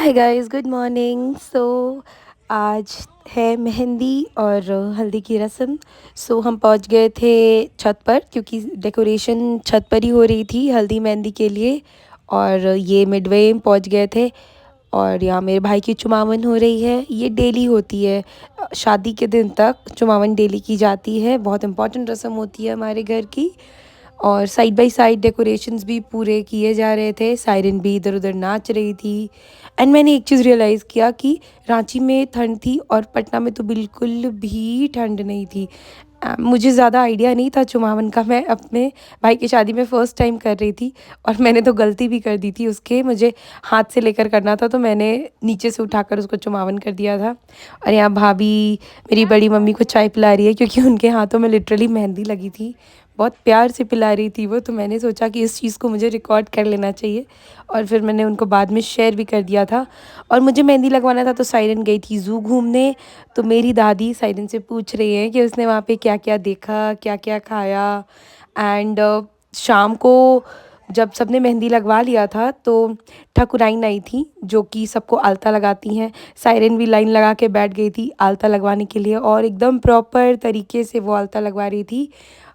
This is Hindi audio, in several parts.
Hi guys, good morning. आज है मेहंदी और हल्दी की रस्म। हम पहुंच गए थे छत पर, क्योंकि डेकोरेशन छत पर ही हो रही थी हल्दी मेहंदी के लिए। और ये मिडवे पहुंच गए थे। और यहाँ मेरे भाई की चुमावन हो रही है। ये डेली होती है, शादी के दिन तक चुमावन डेली की जाती है। बहुत इंपॉर्टेंट रस्म होती है हमारे घर की। और साइड बाय साइड डेकोरेशंस भी पूरे किए जा रहे थे, सायरन भी इधर उधर नाच रही थी। एंड मैंने एक चीज़ रियलाइज़ किया कि रांची में ठंड थी और पटना में तो बिल्कुल भी ठंड नहीं थी। मुझे ज़्यादा आइडिया नहीं था चुमावन का। मैं अपने भाई की शादी में फ़र्स्ट टाइम कर रही थी, और मैंने तो गलती भी कर दी थी। उसके मुझे हाथ से लेकर करना था, तो मैंने नीचे से उठाकर उसको चुमावन कर दिया था। और यहाँ भाभी मेरी बड़ी मम्मी को चाय पिला रही है, क्योंकि उनके हाथों में लिटरली मेहंदी लगी थी। बहुत प्यार से पिला रही थी वो। तो मैंने सोचा कि इस चीज़ को मुझे रिकॉर्ड कर लेना चाहिए, और फिर मैंने उनको बाद में शेयर भी कर दिया था। और मुझे मेहंदी लगवाना था, तो सायरन गई थी ज़ू घूमने। तो मेरी दादी सायरन से पूछ रही है कि उसने वहाँ पे क्या क्या देखा, क्या क्या खाया। एंड शाम को जब सबने मेहंदी लगवा लिया था, तो ठकुराइन आई थी, जो कि सबको आलता लगाती हैं। सायरन भी लाइन लगा के बैठ गई थी आलता लगवाने के लिए, और एकदम प्रॉपर तरीके से वो आलता लगवा रही थी।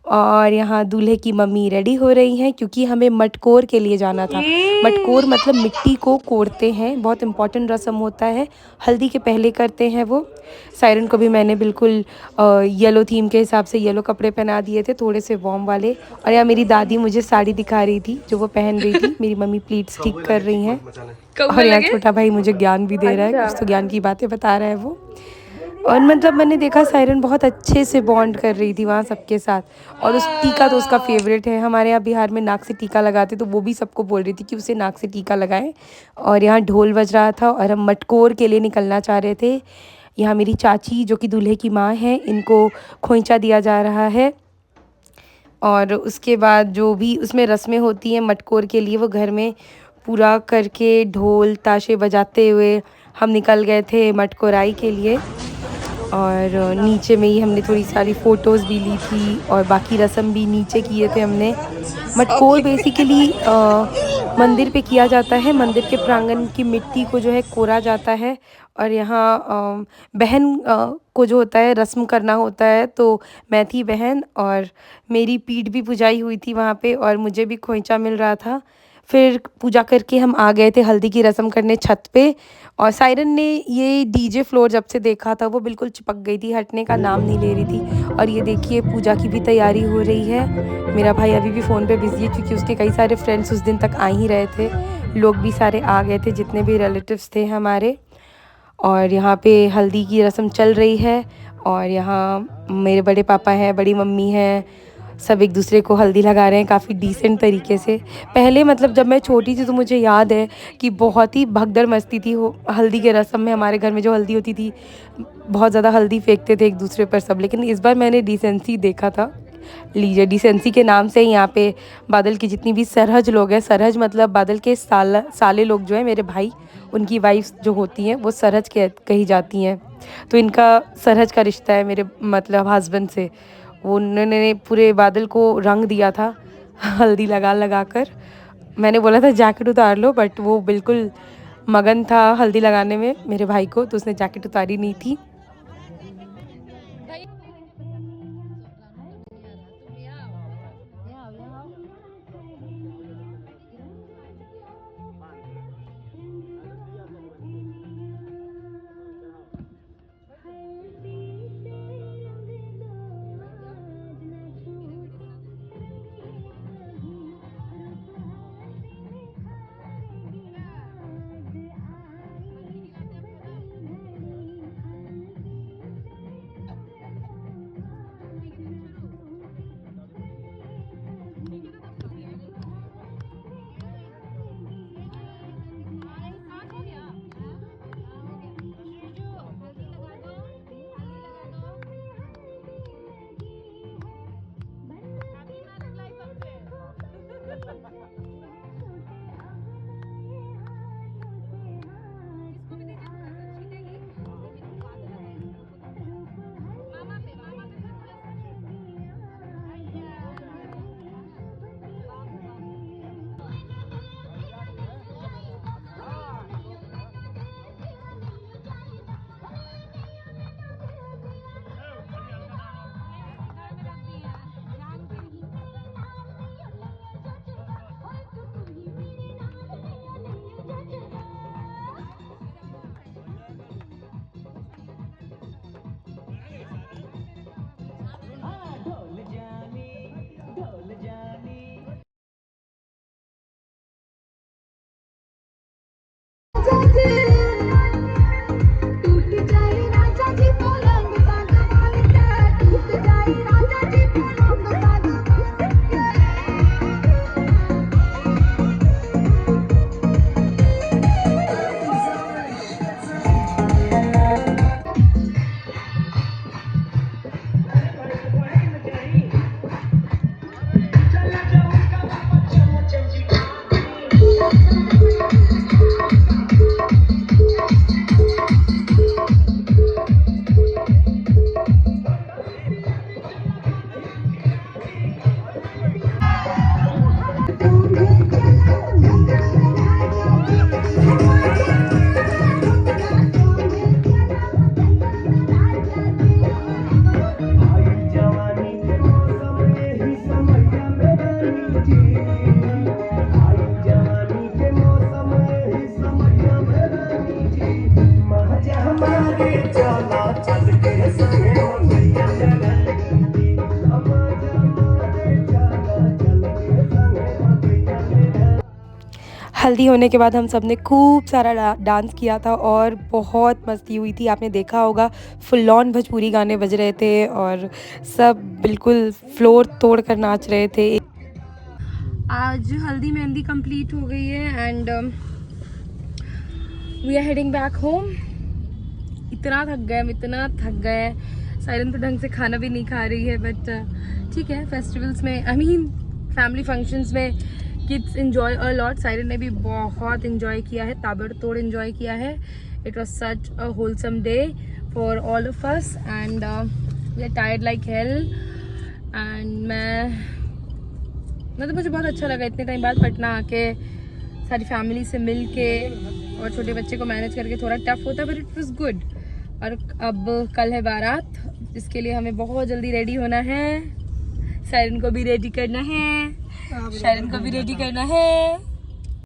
और यहाँ दूल्हे की मम्मी रेडी हो रही हैं, क्योंकि हमें मटकोर के लिए जाना था। मटकोर मतलब मिट्टी को कोड़ते हैं, बहुत इंपॉर्टेंट रस्म होता है। हल्दी के पहले करते हैं वो। सायरन को भी मैंने बिल्कुल येलो थीम के हिसाब से येलो कपड़े पहना दिए थे, थोड़े से वार्म वाले। और यहाँ मेरी दादी मुझे साड़ी दिखा रही थी जो वो पहन रही थी। मेरी मम्मी प्लीट्स ठीक कर रही हैं। कौवे और यहाँ लगे। छोटा भाई मुझे ज्ञान भी दे रहा है, अच्छा। कुछ तो ज्ञान की बातें बता रहा है वो। और मतलब मैंने देखा सायरन बहुत अच्छे से बॉन्ड कर रही थी वहाँ सबके साथ। और उस टीका तो उसका फेवरेट है। हमारे यहाँ बिहार में नाक से टीका लगाते, तो वो भी सबको बोल रही थी कि उसे नाक से टीका लगाएं। और यहाँ ढोल बज रहा था, और हम मटकोर के लिए निकलना चाह रहे थे। यहाँ मेरी चाची, जो कि दूल्हे की माँ है, इनको खोइंचा दिया जा रहा है। और उसके बाद जो भी उसमें रस्में होती हैं मटकोर के लिए, वो घर में पूरा करके ढोल ताशे बजाते हुए हम निकल गए थे मटकोराई के लिए। और नीचे में ही हमने थोड़ी सारी फ़ोटोज़ भी ली थी, और बाकी रस्म भी नीचे किए थे हमने। मटकोर ओके। बेसिकली मंदिर पे किया जाता है। मंदिर के प्रांगण की मिट्टी को जो है कोरा जाता है। और यहाँ बहन को जो होता है रस्म करना होता है, तो मैं थी बहन, और मेरी पीठ भी पुजाई हुई थी वहाँ पे, और मुझे भी खोइंचा मिल रहा था। फिर पूजा करके हम आ गए थे हल्दी की रस्म करने छत पे। और सायरन ने ये डीजे फ्लोर जब से देखा था, वो बिल्कुल चिपक गई थी, हटने का नाम नहीं ले रही थी। और ये देखिए पूजा की भी तैयारी हो रही है। मेरा भाई अभी भी फ़ोन पे बिज़ी है, क्योंकि उसके कई सारे फ्रेंड्स उस दिन तक आ ही रहे थे। लोग भी सारे आ गए थे, जितने भी रिलेटिव्स थे हमारे। और यहाँ पे हल्दी की रस्म चल रही है। और यहाँ मेरे बड़े पापा हैं, बड़ी मम्मी हैं, सब एक दूसरे को हल्दी लगा रहे हैं काफ़ी डिसेंट तरीके से। पहले मतलब जब मैं छोटी थी, तो मुझे याद है कि बहुत ही भगदड़ मस्ती थी वो हल्दी के रस्म में। हमारे घर में जो हल्दी होती थी, बहुत ज़्यादा हल्दी फेंकते थे एक दूसरे पर सब। लेकिन इस बार मैंने डिसेंसी देखा था। लीजिए, डिसेंसी के नाम से ही यहाँ पे बादल की जितनी भी सरहज लोग हैं, सरहज मतलब बादल के साले लोग जो हैं, मेरे भाई, उनकी वाइफ्स जो होती हैं, वो सरहज कही जाती हैं। तो इनका सरहज का रिश्ता है मेरे मतलब हस्बैंड से। वो उन्होंने पूरे बादल को रंग दिया था हल्दी लगा लगा कर। मैंने बोला था जैकेट उतार लो, बट वो बिल्कुल मगन था हल्दी लगाने में मेरे भाई को, तो उसने जैकेट उतारी नहीं थी। हल्दी होने के बाद हम सब ने खूब सारा डांस किया था और बहुत मस्ती हुई थी। आपने देखा होगा फुल ऑन भोजपुरी गाने बज रहे थे और सब बिल्कुल फ्लोर तोड़ कर नाच रहे थे। आज हल्दी मेहंदी कंप्लीट हो गई है and we are heading back home. इतना थक गए। सायरन तो ढंग से खाना भी नहीं खा रही है, बट ठीक है, फेस्टिवल्स में फैमिली फंक्शंस में kids enjoy a lot। Siren ने भी बहुत enjoy किया है, ताबड़तोड़ enjoy किया है। It was such a wholesome day for all of us and we are tired like hell and मैं तो मुझे बहुत अच्छा लगा इतने टाइम बाद पटना आके सारी फैमिली से मिल के, और छोटे बच्चे को मैनेज करके थोड़ा टफ होता है, बट इट वाज गुड। और अब कल है बारात, जिसके लिए हमें बहुत जल्दी रेडी होना है। सायरन को भी रेडी करना है, शायरन को भी रेडी करना है।